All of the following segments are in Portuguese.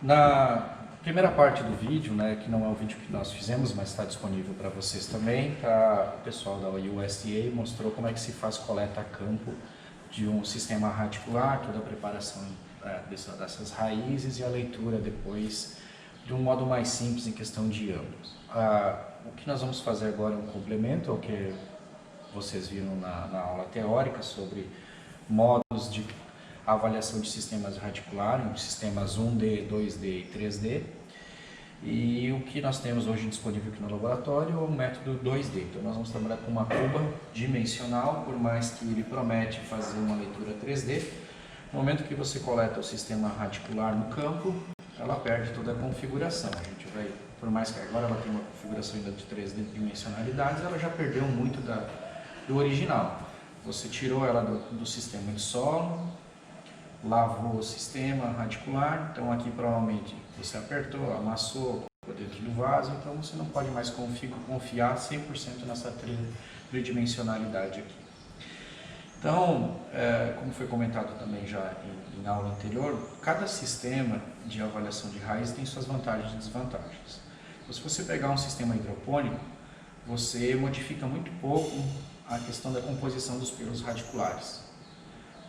Na primeira parte do vídeo, né, que não é o vídeo que nós fizemos, mas está disponível para vocês também, o pessoal da USDA mostrou como é que se faz coleta a campo de um sistema radicular, toda a preparação dessas raízes e a leitura depois de um modo mais simples em questão de anos. O que nós vamos fazer agora é um complemento ao que vocês viram na aula teórica sobre modos de avaliação de sistemas radiculares, sistemas 1D, 2D e 3D. E o que nós temos hoje disponível aqui no laboratório é o método 2D. Então nós vamos trabalhar com uma cuba dimensional, por mais que ele promete fazer uma leitura 3D. No momento que você coleta o sistema radicular no campo, ela perde toda a configuração. A gente vai, por mais que agora ela tenha uma configuração ainda de 3 dimensionalidades, ela já perdeu muito do original. Você tirou ela do sistema de solo, lavou o sistema radicular, então aqui provavelmente você apertou, amassou dentro do vaso, então você não pode mais confiar 100% nessa tridimensionalidade aqui. Então, como foi comentado também já em aula anterior, cada sistema de avaliação de raiz tem suas vantagens e desvantagens. Então, se você pegar um sistema hidropônico, você modifica muito pouco a questão da composição dos pelos radiculares.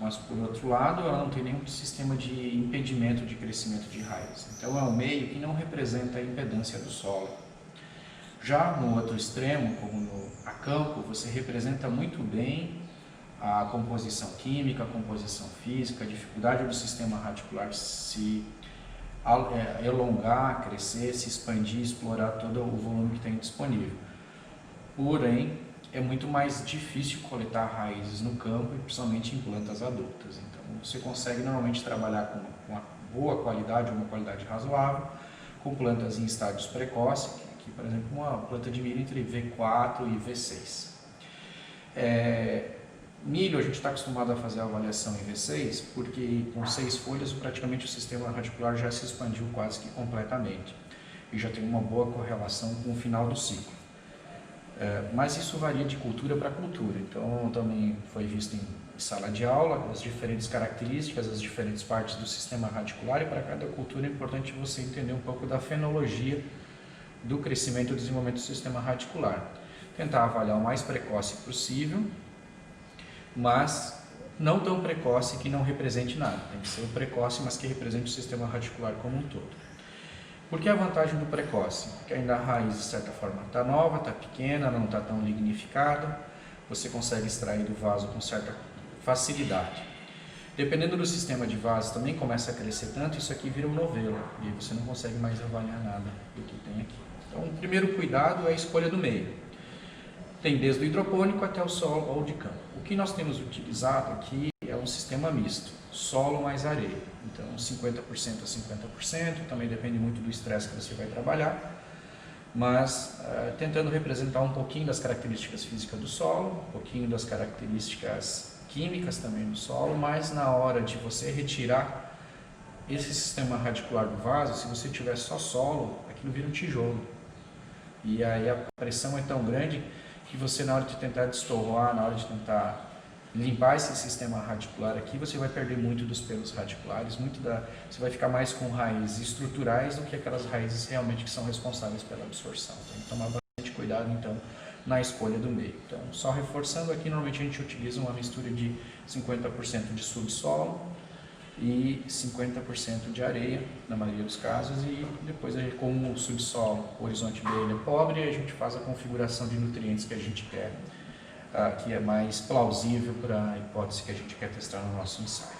Mas, por outro lado, ela não tem nenhum sistema de impedimento de crescimento de raiz. Então, é um meio que não representa a impedância do solo. Já no outro extremo, como a campo, você representa muito bem a composição química, a composição física, a dificuldade do sistema radicular se elongar, crescer, se expandir, explorar todo o volume que tem disponível. Porém, é muito mais difícil coletar raízes no campo, e principalmente em plantas adultas. Então, você consegue normalmente trabalhar com uma boa qualidade, uma qualidade razoável, com plantas em estádios precoces, aqui, por exemplo, uma planta de milho entre V4 e V6. Milho, a gente está acostumado a fazer a avaliação em V6, porque com 6 folhas, praticamente o sistema radicular já se expandiu quase que completamente, e já tem uma boa correlação com o final do ciclo. Mas isso varia de cultura para cultura, então também foi visto em sala de aula as diferentes características, as diferentes partes do sistema radicular, e para cada cultura é importante você entender um pouco da fenologia do crescimento e desenvolvimento do sistema radicular. Tentar avaliar o mais precoce possível, mas não tão precoce que não represente nada, tem que ser o precoce, mas que represente o sistema radicular como um todo. Por que a vantagem do precoce? Porque ainda a raiz, de certa forma, está nova, está pequena, não está tão lignificada, você consegue extrair do vaso com certa facilidade. Dependendo do sistema de vaso, também começa a crescer tanto, isso aqui vira um novelo, e aí você não consegue mais avaliar nada do que tem aqui. Então, o primeiro cuidado é a escolha do meio. Tem desde o hidropônico até o solo ou de campo. O que nós temos utilizado aqui é um sistema misto, solo mais areia. Então, 50% a 50%, também depende muito do estresse que você vai trabalhar, mas tentando representar um pouquinho das características físicas do solo, um pouquinho das características químicas também do solo, mas na hora de você retirar esse sistema radicular do vaso, se você tiver só solo, aquilo vira um tijolo. E aí a pressão é tão grande que você, na hora de tentar destorroar, na hora de tentar limpar esse sistema radicular aqui, você vai perder muito dos pelos radiculares, você vai ficar mais com raízes estruturais do que aquelas raízes realmente que são responsáveis pela absorção. Tem que tomar bastante cuidado, então, na escolha do meio. Então, só reforçando aqui, normalmente a gente utiliza uma mistura de 50% de subsolo e 50% de areia, na maioria dos casos, e depois, como o subsolo, o horizonte dele é pobre, a gente faz a configuração de nutrientes que a gente quer, que é mais plausível para a hipótese que a gente quer testar no nosso ensaio.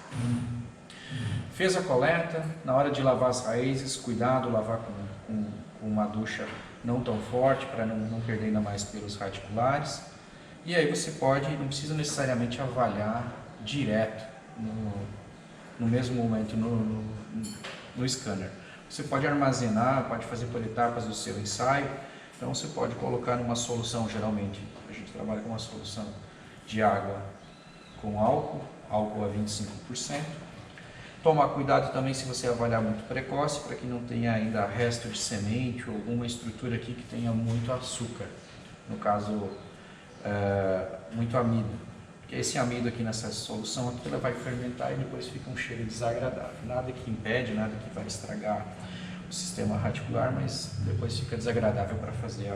Fez a coleta, na hora de lavar as raízes, cuidado, lavar com uma ducha não tão forte, para não perder ainda mais pelos radiculares. E aí você não precisa necessariamente avaliar direto no mesmo momento no scanner. Você pode armazenar, pode fazer por etapas o seu ensaio. Então você pode colocar numa solução, geralmente a gente trabalha com uma solução de água com álcool a 25%. Tomar cuidado também se você avaliar muito precoce, para que não tenha ainda resto de semente ou alguma estrutura aqui que tenha muito açúcar, no caso muito amido. Porque esse amido aqui nessa solução aqui, ela vai fermentar e depois fica um cheiro desagradável. Nada que impede, nada que vai estragar o sistema radicular, mas depois fica desagradável para fazer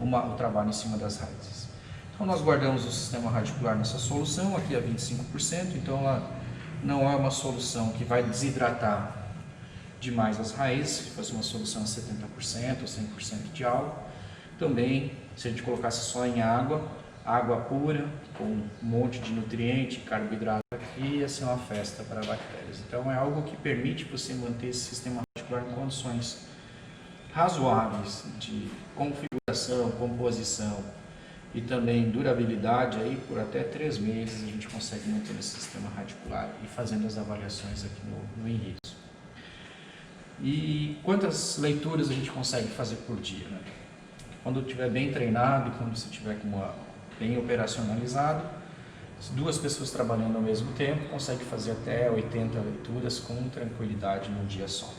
o trabalho em cima das raízes. Então nós guardamos o sistema radicular nessa solução, aqui a 25%, então ela não é uma solução que vai desidratar demais as raízes, se fosse uma solução a 70% ou 100% de álcool. Também, se a gente colocasse só em água pura, com um monte de nutriente, carboidrato aqui, ia ser uma festa para bactérias. Então é algo que permite você manter esse sistema radicular em condições razoáveis de configuração, composição e também durabilidade. Aí por até 3 meses a gente consegue manter esse sistema radicular e fazendo as avaliações aqui no Enriso. E quantas leituras a gente consegue fazer por dia, né? Quando estiver bem treinado e quando você estiver bem operacionalizado, 2 pessoas trabalhando ao mesmo tempo consegue fazer até 80 leituras com tranquilidade num dia só.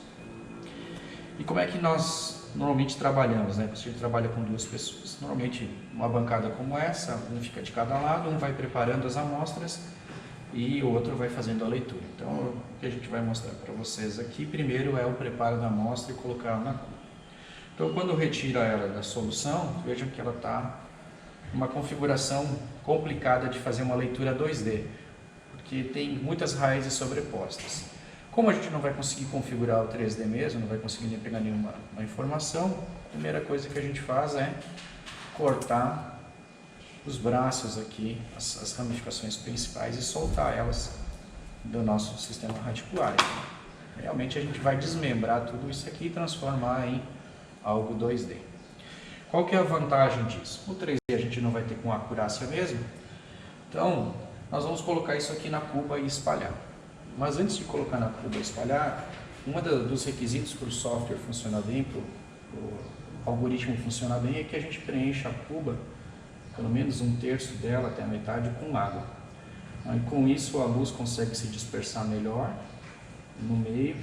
E como é que nós normalmente trabalhamos, né? A gente trabalha com 2 pessoas. Normalmente uma bancada como essa, um fica de cada lado, um vai preparando as amostras e o outro vai fazendo a leitura. Então, o que a gente vai mostrar para vocês aqui, primeiro é o preparo da amostra e colocar ela na cuba. Então, quando retira ela da solução, vejam que ela está uma configuração complicada de fazer uma leitura 2D, porque tem muitas raízes sobrepostas. Como a gente não vai conseguir configurar o 3D mesmo, não vai conseguir nem pegar nenhuma informação, a primeira coisa que a gente faz é cortar os braços aqui, as ramificações principais, e soltar elas do nosso sistema radicular. Realmente a gente vai desmembrar tudo isso aqui e transformar em algo 2D. Qual que é a vantagem disso? O 3D a gente não vai ter com acurácia mesmo, então nós vamos colocar isso aqui na cuba e espalhar. Mas antes de colocar na cuba e espalhar, dos requisitos para o software funcionar bem, para o algoritmo funcionar bem, é que a gente preencha a cuba, pelo menos 1/3 dela até a metade, com água. Aí, com isso a luz consegue se dispersar melhor no meio,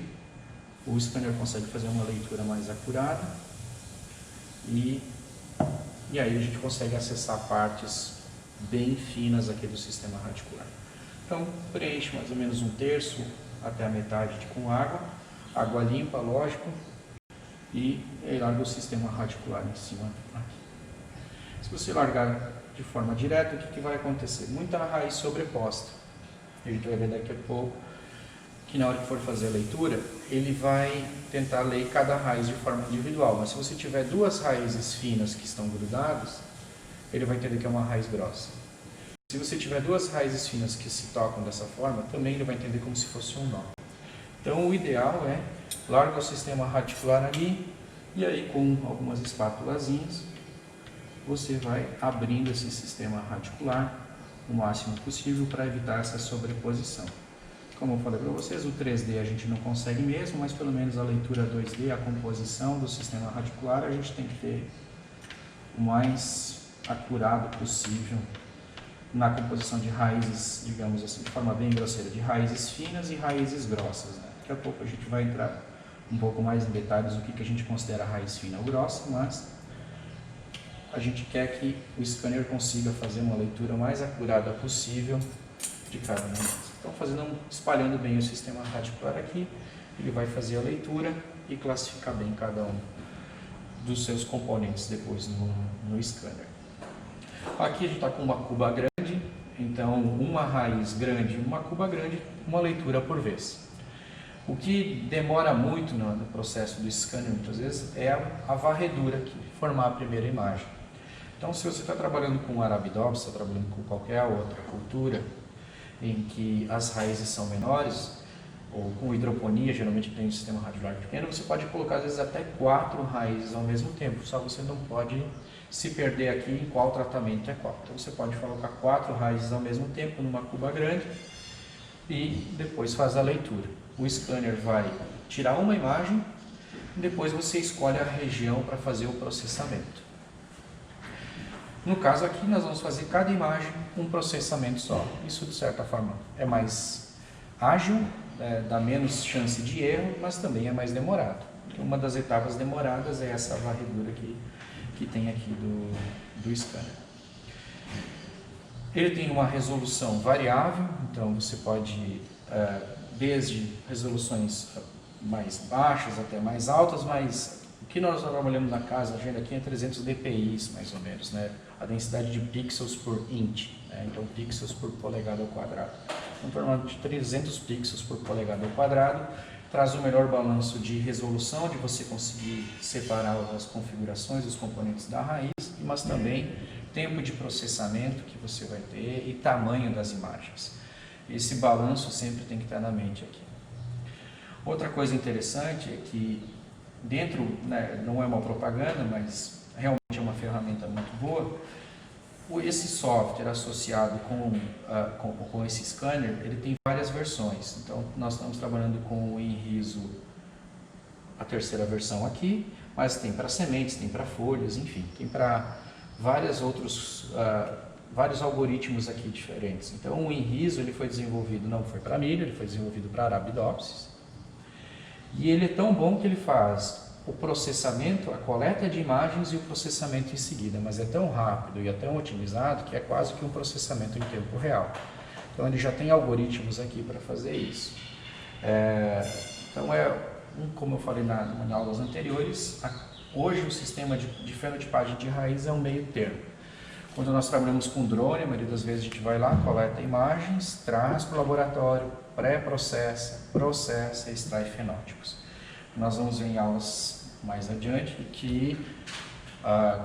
o scanner consegue fazer uma leitura mais acurada e aí a gente consegue acessar partes bem finas aqui do sistema radicular. Então preenche mais ou menos 1/3 até a metade com água limpa, lógico, e larga o sistema radicular em cima aqui. Se você largar de forma direta, o que vai acontecer? Muita raiz sobreposta. A gente vai ver daqui a pouco que na hora que for fazer a leitura, ele vai tentar ler cada raiz de forma individual. Mas se você tiver 2 raízes finas que estão grudadas, ele vai entender que é uma raiz grossa. Se você tiver 2 raízes finas que se tocam dessa forma, também ele vai entender como se fosse um nó. Então o ideal é larga o sistema radicular ali e aí com algumas espátulazinhas você vai abrindo esse sistema radicular o máximo possível para evitar essa sobreposição. Como eu falei para vocês, o 3D a gente não consegue mesmo, mas pelo menos a leitura 2D, a composição do sistema radicular, a gente tem que ter o mais acurado possível na composição de raízes, digamos assim, de forma bem grosseira, de raízes finas e raízes grossas, né? Daqui a pouco a gente vai entrar um pouco mais em detalhes do que a gente considera raiz fina ou grossa, mas a gente quer que o scanner consiga fazer uma leitura mais acurada possível de cada uma. Então, espalhando bem o sistema radicular aqui, ele vai fazer a leitura e classificar bem cada um dos seus componentes depois no scanner. Aqui a gente está com uma cuba grande, então uma raiz grande, uma cuba grande, uma leitura por vez. O que demora muito no processo do scanner, muitas vezes, é a varredura aqui, formar a primeira imagem. Então, se você está trabalhando com Arabidopsis, está trabalhando com qualquer outra cultura em que as raízes são menores, ou com hidroponia, geralmente tem um sistema radicular pequeno, você pode colocar às vezes até 4 raízes ao mesmo tempo, só você não pode se perder aqui em qual tratamento é qual. Então você pode colocar 4 raízes ao mesmo tempo numa cuba grande e depois faz a leitura. O scanner vai tirar uma imagem e depois você escolhe a região para fazer o processamento. No caso aqui nós vamos fazer cada imagem um processamento só. Isso de certa forma é mais ágil, dá menos chance de erro, mas também é mais demorado. Uma das etapas demoradas é essa varredura que tem aqui do scanner. Ele tem uma resolução variável, então você pode, desde resoluções mais baixas até mais altas, mas o que nós trabalhamos na casa, a agenda aqui é 300 dpi, mais ou menos, né? A densidade de pixels por inch, né? Então pixels por polegada ao quadrado. Então, tornando de 300 pixels por polegada ao quadrado, traz o melhor balanço de resolução, de você conseguir separar as configurações, os componentes da raiz, mas também tempo de processamento que você vai ter e tamanho das imagens. Esse balanço sempre tem que estar na mente aqui. Outra coisa interessante é que dentro, né, não é uma propaganda, mas realmente é uma ferramenta muito boa, esse software associado com esse scanner, ele tem várias versões. Então, nós estamos trabalhando com o Inriso, a terceira versão aqui, mas tem para sementes, tem para folhas, enfim, tem para vários algoritmos aqui diferentes. Então, o Inriso, ele foi desenvolvido, não foi para milho, ele foi desenvolvido para Arabidopsis. E ele é tão bom que ele faz o processamento, a coleta de imagens e o processamento em seguida, mas é tão rápido e é tão otimizado que é quase que um processamento em tempo real. Então ele já tem algoritmos aqui para fazer isso. Então como eu falei em aulas anteriores, hoje o sistema de fenotipagem de raiz é um meio termo. Quando nós trabalhamos com drone, a maioria das vezes a gente vai lá, coleta imagens, traz para o laboratório, pré-processa, processa e extrai fenótipos. Nós vamos ver em aulas mais adiante que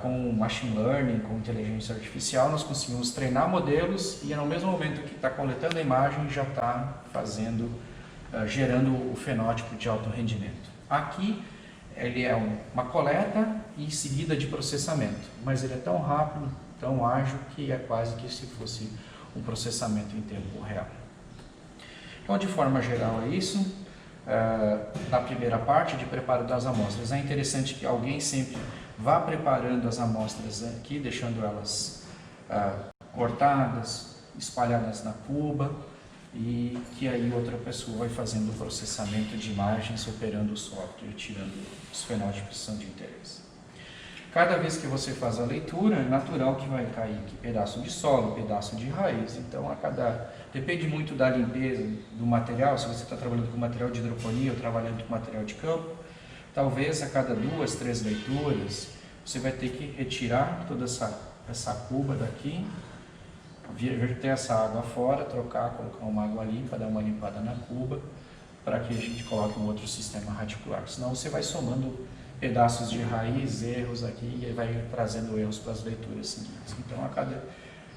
com machine learning, com inteligência artificial, nós conseguimos treinar modelos e no mesmo momento que está coletando a imagem já está gerando o fenótipo de alto rendimento. Aqui ele é uma coleta e seguida de processamento, mas ele é tão rápido, tão ágil que é quase que se fosse um processamento em tempo real. Então, de forma geral é isso. Na primeira parte de preparo das amostras, é interessante que alguém sempre vá preparando as amostras aqui, deixando elas cortadas, espalhadas na cuba, e que aí outra pessoa vai fazendo o processamento de imagens, operando o software, tirando os fenótipos que são de interesse. Cada vez que você faz a leitura, é natural que vai cair aqui pedaço de solo, pedaço de raiz. Então, depende muito da limpeza do material. Se você está trabalhando com material de hidroponia ou trabalhando com material de campo, talvez a cada 2, 3 leituras, você vai ter que retirar toda essa cuba daqui, verter essa água fora, trocar, colocar uma água limpa, dar uma limpada na cuba, para que a gente coloque um outro sistema radicular. Senão você vai somando pedaços de raiz, erros aqui, e vai trazendo erros para as leituras seguintes. Então,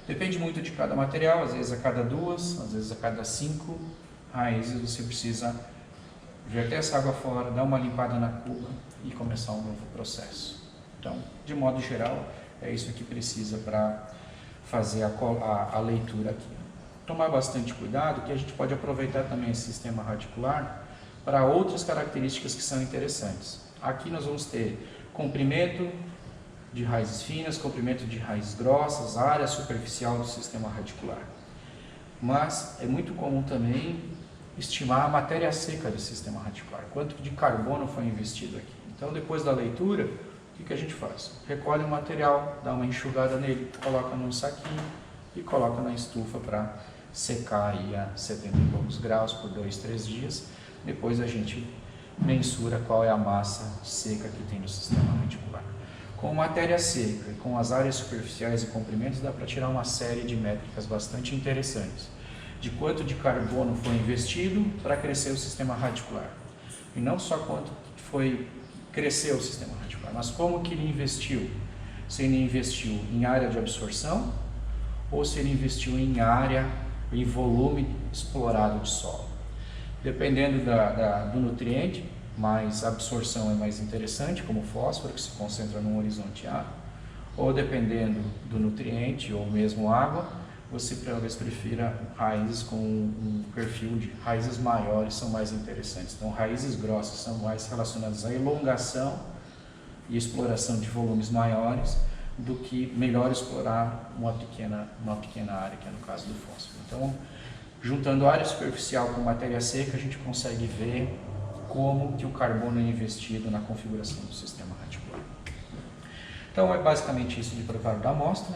depende muito de cada material, às vezes a cada 2, às vezes a cada 5 raízes você precisa verter essa água fora, dar uma limpada na cuba e começar um novo processo. Então, de modo geral, é isso que precisa para fazer a leitura aqui. Tomar bastante cuidado, que a gente pode aproveitar também esse sistema radicular para outras características que são interessantes. Aqui nós vamos ter comprimento de raízes finas, comprimento de raízes grossas, área superficial do sistema radicular. Mas é muito comum também estimar a matéria seca do sistema radicular, quanto de carbono foi investido aqui. Então, depois da leitura, o que a gente faz? Recolhe o material, dá uma enxugada nele, coloca num saquinho e coloca na estufa para secar aí a 70 e poucos graus por 2, 3 dias. Depois a gente mensura qual é a massa seca que tem no sistema radicular. Com matéria seca, com as áreas superficiais e comprimentos, dá para tirar uma série de métricas bastante interessantes, de quanto de carbono foi investido para crescer o sistema radicular. E não só quanto cresceu o sistema radicular, mas como que ele investiu. Se ele investiu em área de absorção ou se ele investiu em volume explorado de solo. Dependendo do nutriente, mais absorção é mais interessante, como o fósforo, que se concentra no horizonte A, ou dependendo do nutriente, ou mesmo água, você talvez prefira raízes com um perfil de raízes maiores, são mais interessantes. Então, raízes grossas são mais relacionadas à elongação e exploração de volumes maiores, do que melhor explorar uma pequena área, que é no caso do fósforo. Então, juntando área superficial com matéria seca, a gente consegue ver como que o carbono é investido na configuração do sistema radicular. Então, é basicamente isso de preparo da amostra.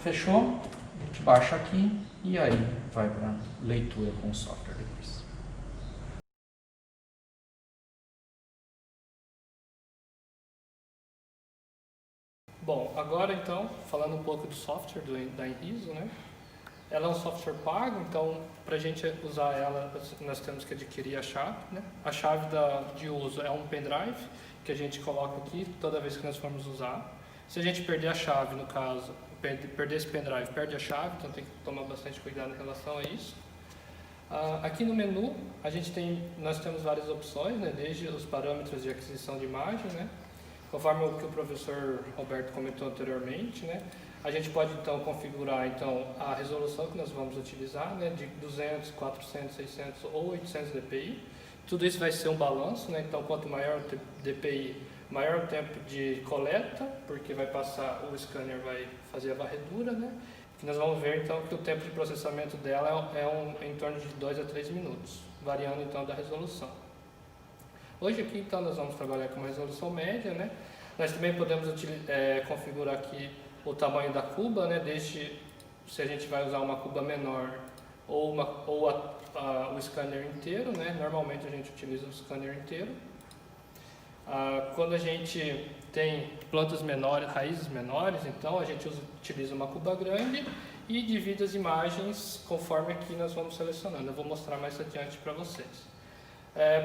Fechou? gente baixa aqui e aí vai para leitura com o software depois. Bom, agora então, falando um pouco do software da Enriso, né? Ela é um software pago, então para a gente usar ela, nós temos que adquirir a chave, né? A chave de uso é um pendrive que a gente coloca aqui toda vez que nós formos usar. Se a gente perder a chave, no caso, perder esse pendrive, perde a chave, então tem que tomar bastante cuidado em relação a isso. Aqui no menu, nós temos várias opções, né? Desde os parâmetros de aquisição de imagem, né? Conforme o que o professor Roberto comentou anteriormente, né? A gente pode então configurar então a resolução que nós vamos utilizar, né? De 200, 400, 600 ou 800 dpi. Tudo isso vai ser um balanço, né? Então quanto maior o dpi, maior o tempo de coleta, porque o scanner vai fazer a varredura, né? E nós vamos ver então que o tempo de processamento dela é em torno de 2 a 3 minutos, variando então da resolução. Hoje aqui então nós vamos trabalhar com uma resolução média, né? Nós também podemos configurar aqui o tamanho da cuba, né? Desde se a gente vai usar uma cuba menor ou o scanner inteiro, né? Normalmente a gente utiliza o scanner inteiro. Quando a gente tem plantas menores, raízes menores, então a gente utiliza uma cuba grande e divide as imagens conforme aqui nós vamos selecionando. Eu vou mostrar mais adiante para vocês.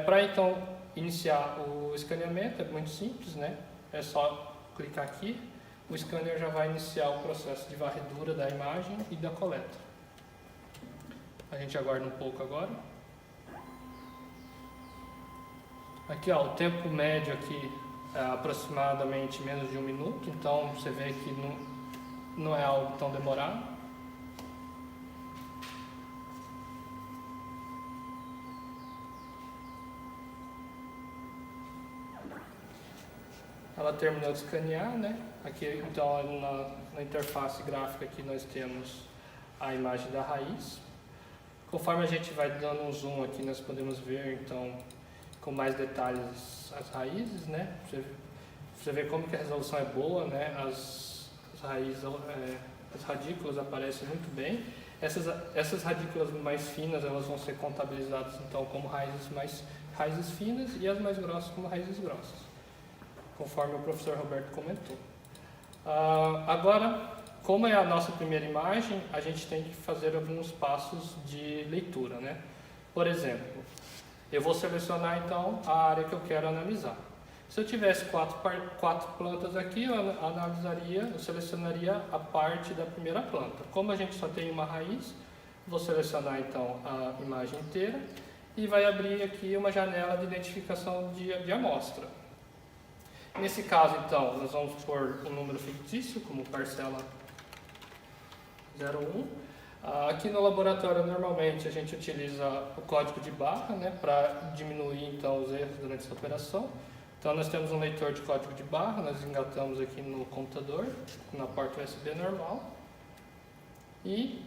Para então iniciar o escaneamento é muito simples, né? É só clicar aqui, o scanner já vai iniciar o processo de varredura da imagem e da coleta. A gente aguarda um pouco agora. Aqui ó, o tempo médio aqui é aproximadamente menos de 1 minuto, então você vê que não é algo tão demorado. Ela terminou de escanear, né? Aqui então na interface gráfica aqui nós temos a imagem da raiz. Conforme a gente vai dando um zoom aqui, nós podemos ver então com mais detalhes as raízes, né? Você vê como que a resolução é boa, né? As raízes, as radículas aparecem muito bem. Essas radículas mais finas, elas vão ser contabilizadas então como raízes finas e as mais grossas como raízes grossas, conforme o professor Roberto comentou. Agora, como é a nossa primeira imagem, a gente tem que fazer alguns passos de leitura, né? Por exemplo, eu vou selecionar então a área que eu quero analisar. Se eu tivesse quatro plantas aqui, eu selecionaria a parte da primeira planta. Como a gente só tem uma raiz, vou selecionar então a imagem inteira e vai abrir aqui uma janela de identificação de amostra. Nesse caso, então, nós vamos pôr um número fictício, como parcela 01. Aqui no laboratório, normalmente, a gente utiliza o código de barra, né, para diminuir, então, os erros durante essa operação. Então, nós temos um leitor de código de barra, nós engatamos aqui no computador, na porta USB normal. E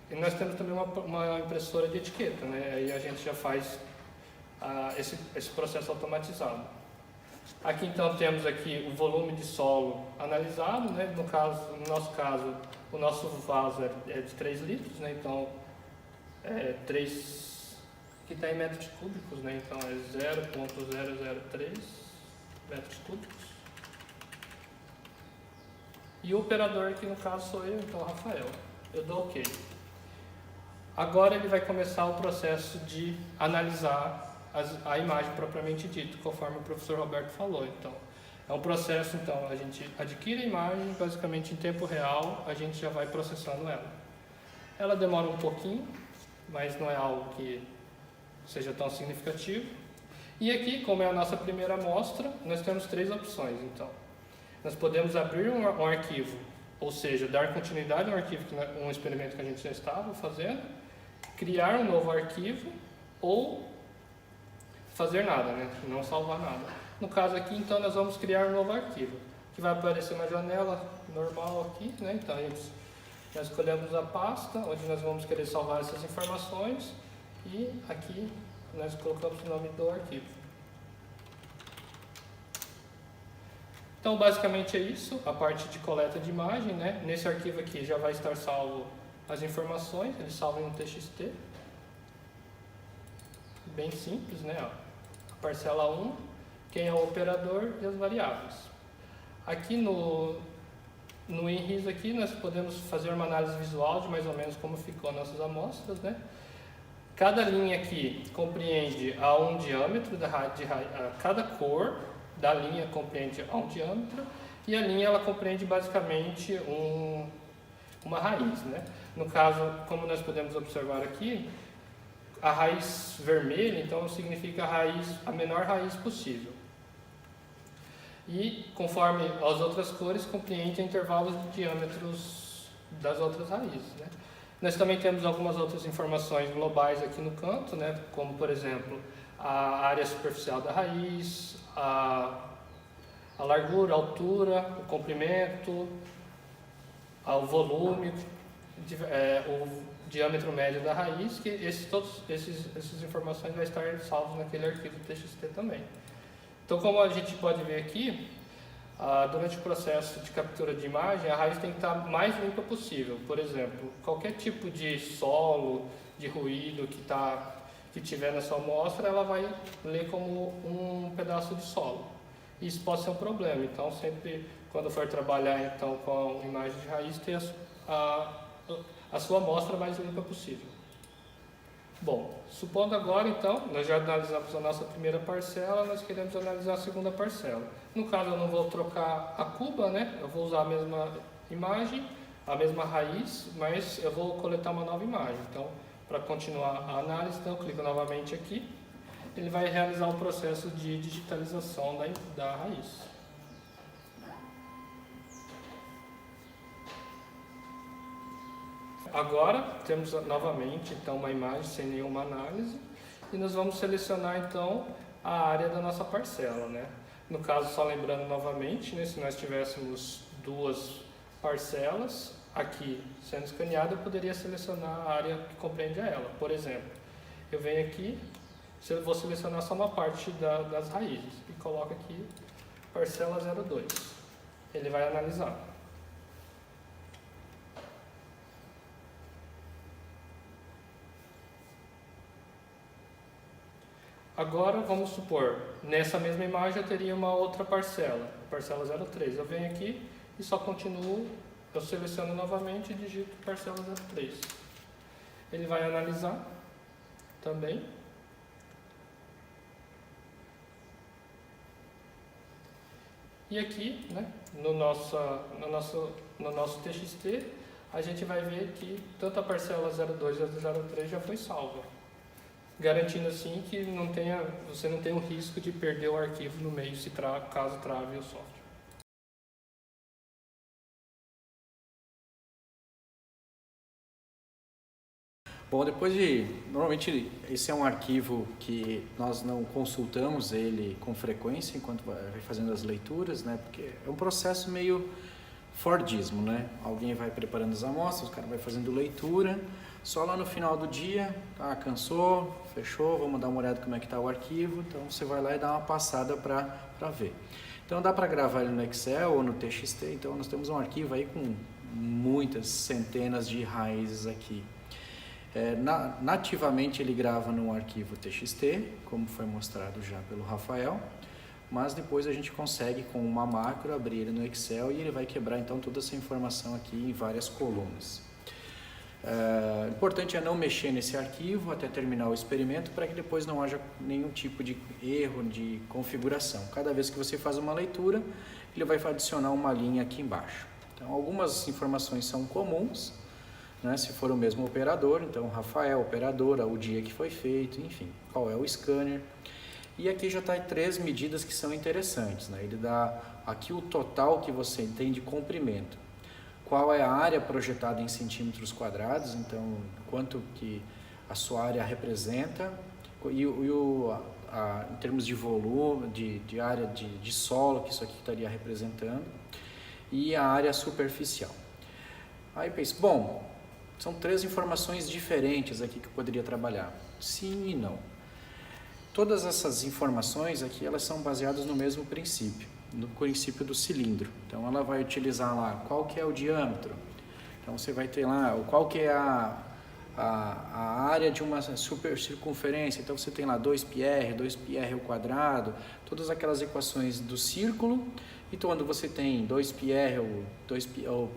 nós temos também uma impressora de etiqueta, né, aí a gente já faz esse processo automatizado. Aqui então temos aqui o volume de solo analisado, né? No nosso caso, o nosso vaso é de 3 litros, né? Então, 3, que está em metros cúbicos, né? Então é 0,003 metros cúbicos. E o operador aqui no caso sou eu, então Rafael. Eu dou OK. Agora ele vai começar o processo de analisar a imagem propriamente dita, conforme o professor Roberto falou. Então, é um processo, então, a gente adquire a imagem, basicamente em tempo real, a gente já vai processando ela. Ela demora um pouquinho, mas não é algo que seja tão significativo. E aqui, como é a nossa primeira amostra, nós temos 3 opções, então. Nós podemos abrir um arquivo, ou seja, dar continuidade a um experimento que a gente já estava fazendo, criar um novo arquivo, ou fazer nada, né? Não salvar nada. No caso aqui, então, nós vamos criar um novo arquivo, que vai aparecer uma janela normal aqui, né? Então, nós escolhemos a pasta, onde nós vamos querer salvar essas informações, e aqui nós colocamos o nome do arquivo. Então, basicamente é isso, a parte de coleta de imagem, né? Nesse arquivo aqui já vai estar salvo as informações, ele salva em um TXT, bem simples, né? Ó, a parcela 1, quem é o operador e as variáveis. Aqui no INRIS aqui nós podemos fazer uma análise visual de mais ou menos como ficou nossas amostras, né? Cada linha aqui compreende a um diâmetro, cada cor da linha compreende a um diâmetro, e a linha ela compreende basicamente uma raiz, né? No caso, como nós podemos observar aqui, a raiz vermelha, então, significa a menor raiz possível. E, conforme as outras cores, compreende intervalos de diâmetros das outras raízes, né? Nós também temos algumas outras informações globais aqui no canto, né? Como, por exemplo, a área superficial da raiz, a largura, a altura, o comprimento, o volume, o diâmetro médio da raiz, que todas essas informações vão estar salvos naquele arquivo TXT também. Então, como a gente pode ver aqui, durante o processo de captura de imagem, a raiz tem que estar mais limpa possível. Por exemplo, qualquer tipo de solo, de ruído que tiver na sua amostra, ela vai ler como um pedaço de solo. Isso pode ser um problema. Então, sempre quando for trabalhar então, com imagem de raiz, ter a sua amostra mais limpa possível. Bom, supondo agora então, nós já analisamos a nossa primeira parcela, nós queremos analisar a segunda parcela. No caso eu não vou trocar a cuba, né? Eu vou usar a mesma imagem, a mesma raiz, mas eu vou coletar uma nova imagem. Então, para continuar a análise, então, eu clico novamente aqui, ele vai realizar o processo de digitalização da raiz. Agora temos novamente então uma imagem sem nenhuma análise e nós vamos selecionar então a área da nossa parcela, né? No caso, só lembrando novamente, né, se nós tivéssemos duas parcelas aqui sendo escaneada, eu poderia selecionar a área que compreende a ela. Por exemplo, eu venho aqui, eu vou selecionar só uma parte das raízes e coloco aqui parcela 02. Ele vai analisar. Agora, vamos supor, nessa mesma imagem eu teria uma outra parcela, a parcela 03. Eu venho aqui e só continuo, eu seleciono novamente e digito parcela 03. Ele vai analisar também. E aqui, né, no nosso TXT, a gente vai ver que tanto a parcela 02 e a 03 já foi salva, garantindo assim que você não tenha o risco de perder o arquivo no meio caso trave o software. Bom, normalmente esse é um arquivo que nós não consultamos ele com frequência enquanto vai fazendo as leituras, né? Porque é um processo meio Fordismo, né? Alguém vai preparando as amostras, o cara vai fazendo leitura, só lá no final do dia, cansou, fechou, vamos dar uma olhada como é que está o arquivo, então você vai lá e dá uma passada para ver. Então dá para gravar ele no Excel ou no TXT, então nós temos um arquivo aí com muitas centenas de raízes aqui. Nativamente ele grava num arquivo TXT, como foi mostrado já pelo Rafael, mas depois a gente consegue com uma macro abrir ele no Excel e ele vai quebrar então toda essa informação aqui em várias colunas. Importante é não mexer nesse arquivo até terminar o experimento para que depois não haja nenhum tipo de erro de configuração. Cada vez que você faz uma leitura, ele vai adicionar uma linha aqui embaixo. Então algumas informações são comuns, né, se for o mesmo operador, então Rafael, operadora, o dia que foi feito, enfim, qual é o scanner. E aqui já está 3 medidas que são interessantes, né? Ele dá aqui o total que você tem de comprimento, qual é a área projetada em centímetros quadrados, então quanto que a sua área representa, e em termos de volume, de área de solo que isso aqui estaria representando, e a área superficial. Aí penso, bom, são 3 informações diferentes aqui que eu poderia trabalhar. Sim e não. Todas essas informações aqui, elas são baseadas no mesmo princípio, no princípio do cilindro. Então ela vai utilizar lá qual que é o diâmetro, Então você vai ter lá qual que é a área de uma super circunferência. Então você tem lá 2πr, 2πr ao quadrado, todas aquelas equações do círculo. E quando você tem 2πr ou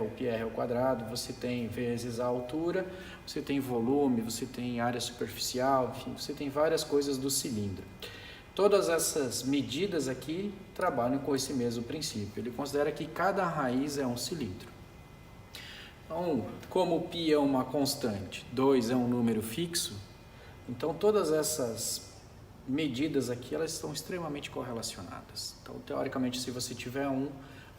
πr ao quadrado, você tem vezes a altura, você tem volume, você tem área superficial, enfim, você tem várias coisas do cilindro. Todas essas medidas aqui trabalham com esse mesmo princípio. Ele considera que cada raiz é um cilindro. Então, como π é uma constante, 2 é um número fixo, então todas essas medidas aqui, elas estão extremamente correlacionadas. Então, teoricamente, se você tiver um,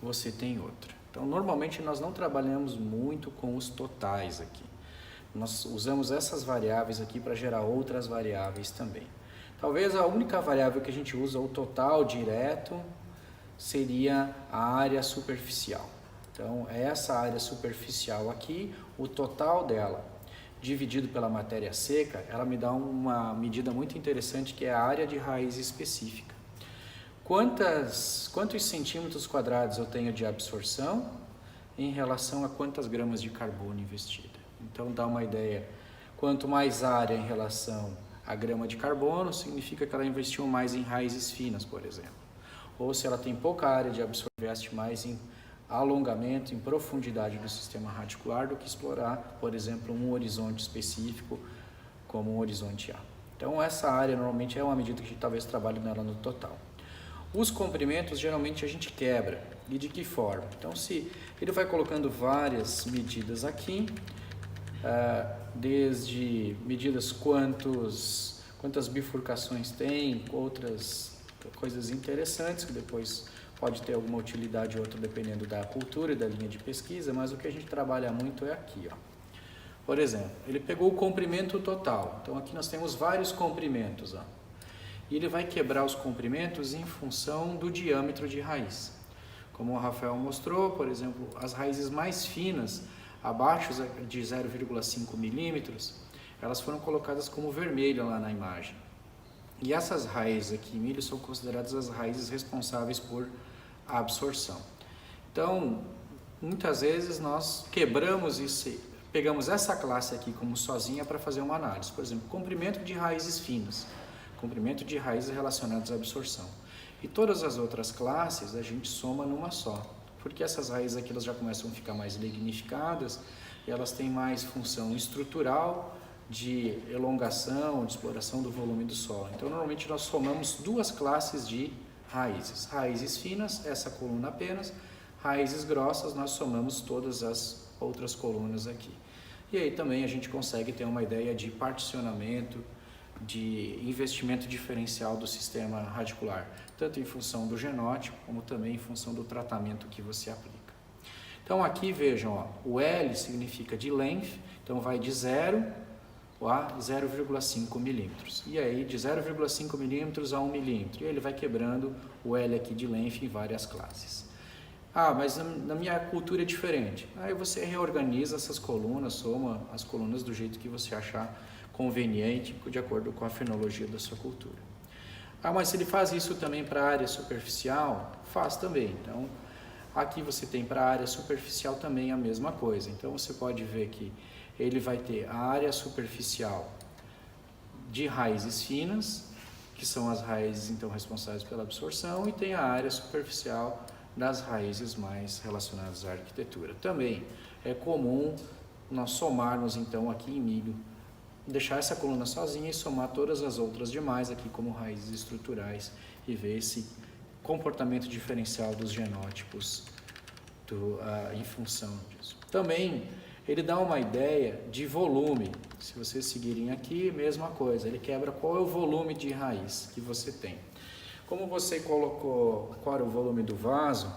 você tem outro. Então, normalmente, nós não trabalhamos muito com os totais aqui. Nós usamos essas variáveis aqui para gerar outras variáveis também. Talvez a única variável que a gente usa, o total direto, seria a área superficial. Então, essa área superficial aqui, o total dela, dividido pela matéria seca, ela me dá uma medida muito interessante, que é a área de raiz específica. Quantos centímetros quadrados eu tenho de absorção em relação a quantas gramas de carbono investida? Então, dá uma ideia. Quanto mais área em relação a grama de carbono, significa que ela investiu mais em raízes finas, por exemplo. Ou se ela tem pouca área de absorção, investe mais em alongamento, em profundidade do sistema radicular, do que explorar, por exemplo, um horizonte específico, como um horizonte A. Então, essa área normalmente é uma medida que a gente talvez trabalhe nela no total. Os comprimentos, geralmente, a gente quebra. E de que forma? Então, se ele vai colocando várias medidas aqui, desde medidas quantas bifurcações tem, outras coisas interessantes que depois pode ter alguma utilidade ou outra dependendo da cultura e da linha de pesquisa, mas o que a gente trabalha muito é aqui, ó. Por exemplo, ele pegou o comprimento total, então aqui nós temos vários comprimentos, ó. E ele vai quebrar os comprimentos em função do diâmetro de raiz. Como o Rafael mostrou, por exemplo, as raízes mais finas, abaixo de 0,5 milímetros, elas foram colocadas como vermelha lá na imagem. E essas raízes aqui em milho são consideradas as raízes responsáveis por absorção. Então, muitas vezes nós quebramos isso, pegamos essa classe aqui como sozinha para fazer uma análise. Por exemplo, comprimento de raízes finas, comprimento de raízes relacionadas à absorção. E todas as outras classes a gente soma numa só. Porque essas raízes aqui elas já começam a ficar mais lignificadas e elas têm mais função estrutural, de elongação, de exploração do volume do solo. Então, normalmente nós somamos duas classes de raízes. Raízes finas, essa coluna apenas. Raízes grossas, nós somamos todas as outras colunas aqui. E aí também a gente consegue ter uma ideia de particionamento, de investimento diferencial do sistema radicular, tanto em função do genótipo, como também em função do tratamento que você aplica. Então aqui vejam, ó, o L significa de length, então vai de 0 a 0,5 milímetros. E aí de 0,5 milímetros a 1 milímetro. E ele vai quebrando o L aqui de length em várias classes. Ah, mas na minha cultura é diferente. Aí você reorganiza essas colunas, soma as colunas do jeito que você achar conveniente, de acordo com a fenologia da sua cultura. Ah, mas se ele faz isso também para a área superficial, faz também. Então, aqui você tem para a área superficial também a mesma coisa. Então, você pode ver que ele vai ter a área superficial de raízes finas, que são as raízes então responsáveis pela absorção, e tem a área superficial das raízes mais relacionadas à arquitetura. Também é comum nós somarmos então aqui em milho, deixar essa coluna sozinha e somar todas as outras demais aqui como raízes estruturais e ver esse comportamento diferencial dos genótipos em função disso. Também ele dá uma ideia de volume. Se vocês seguirem aqui, mesma coisa, ele quebra qual é o volume de raiz que você tem. Como você colocou qual era o volume do vaso,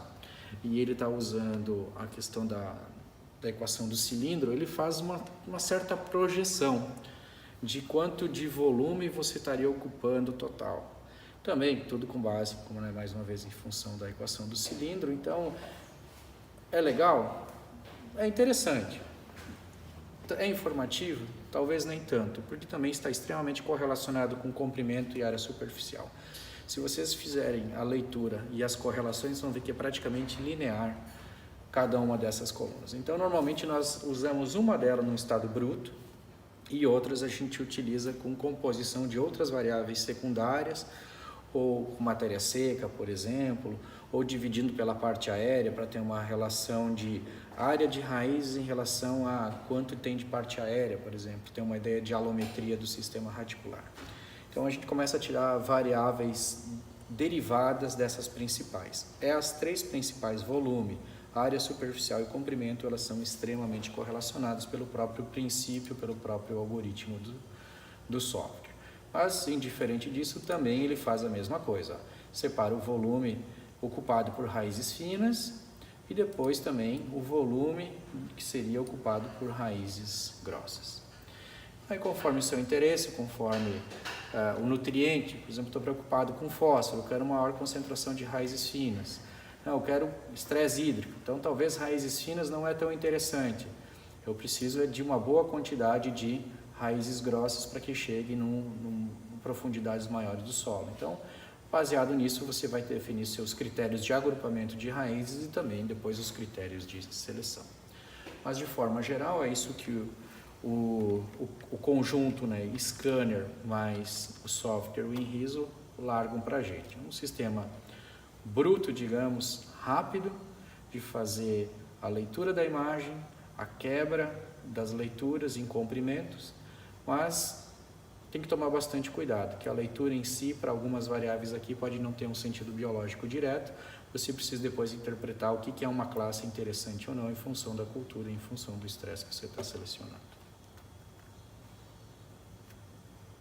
e ele está usando a questão da equação do cilindro, ele faz uma certa projeção de quanto de volume você estaria ocupando total. Também tudo com base, como é mais uma vez em função da equação do cilindro. Então, é legal? É interessante. É informativo? Talvez nem tanto, porque também está extremamente correlacionado com comprimento e área superficial. Se vocês fizerem a leitura e as correlações, vão ver que é praticamente linear. cada uma dessas colunas. Então, normalmente nós usamos uma delas no estado bruto e outras a gente utiliza com composição de outras variáveis secundárias, ou com matéria seca, por exemplo, ou dividindo pela parte aérea para ter uma relação de área de raízes em relação a quanto tem de parte aérea, por exemplo, ter uma ideia de alometria do sistema radicular. Então a gente começa a tirar variáveis derivadas dessas principais. As três principais, volume, área superficial e comprimento, elas são extremamente correlacionadas pelo próprio princípio, pelo próprio algoritmo do software. Mas, indiferente disso, também ele faz a mesma coisa. Separa o volume ocupado por raízes finas e depois também o volume que seria ocupado por raízes grossas. Aí, conforme o seu interesse, conforme o nutriente, por exemplo, estou preocupado com fósforo, eu quero maior concentração de raízes finas. Não, eu quero estresse hídrico, então talvez raízes finas não é tão interessante. Eu preciso de uma boa quantidade de raízes grossas para que chegue em profundidades maiores do solo. Então, baseado nisso, você vai definir seus critérios de agrupamento de raízes e também depois os critérios de seleção. Mas, de forma geral, é isso que o conjunto, né, scanner mais o software, o Inriso, largam para a gente. Um sistema bruto, digamos, rápido, de fazer a leitura da imagem, a quebra das leituras em comprimentos, mas tem que tomar bastante cuidado, que a leitura em si, para algumas variáveis aqui, pode não ter um sentido biológico direto, você precisa depois interpretar o que é uma classe interessante ou não em função da cultura, em função do estresse que você está selecionando.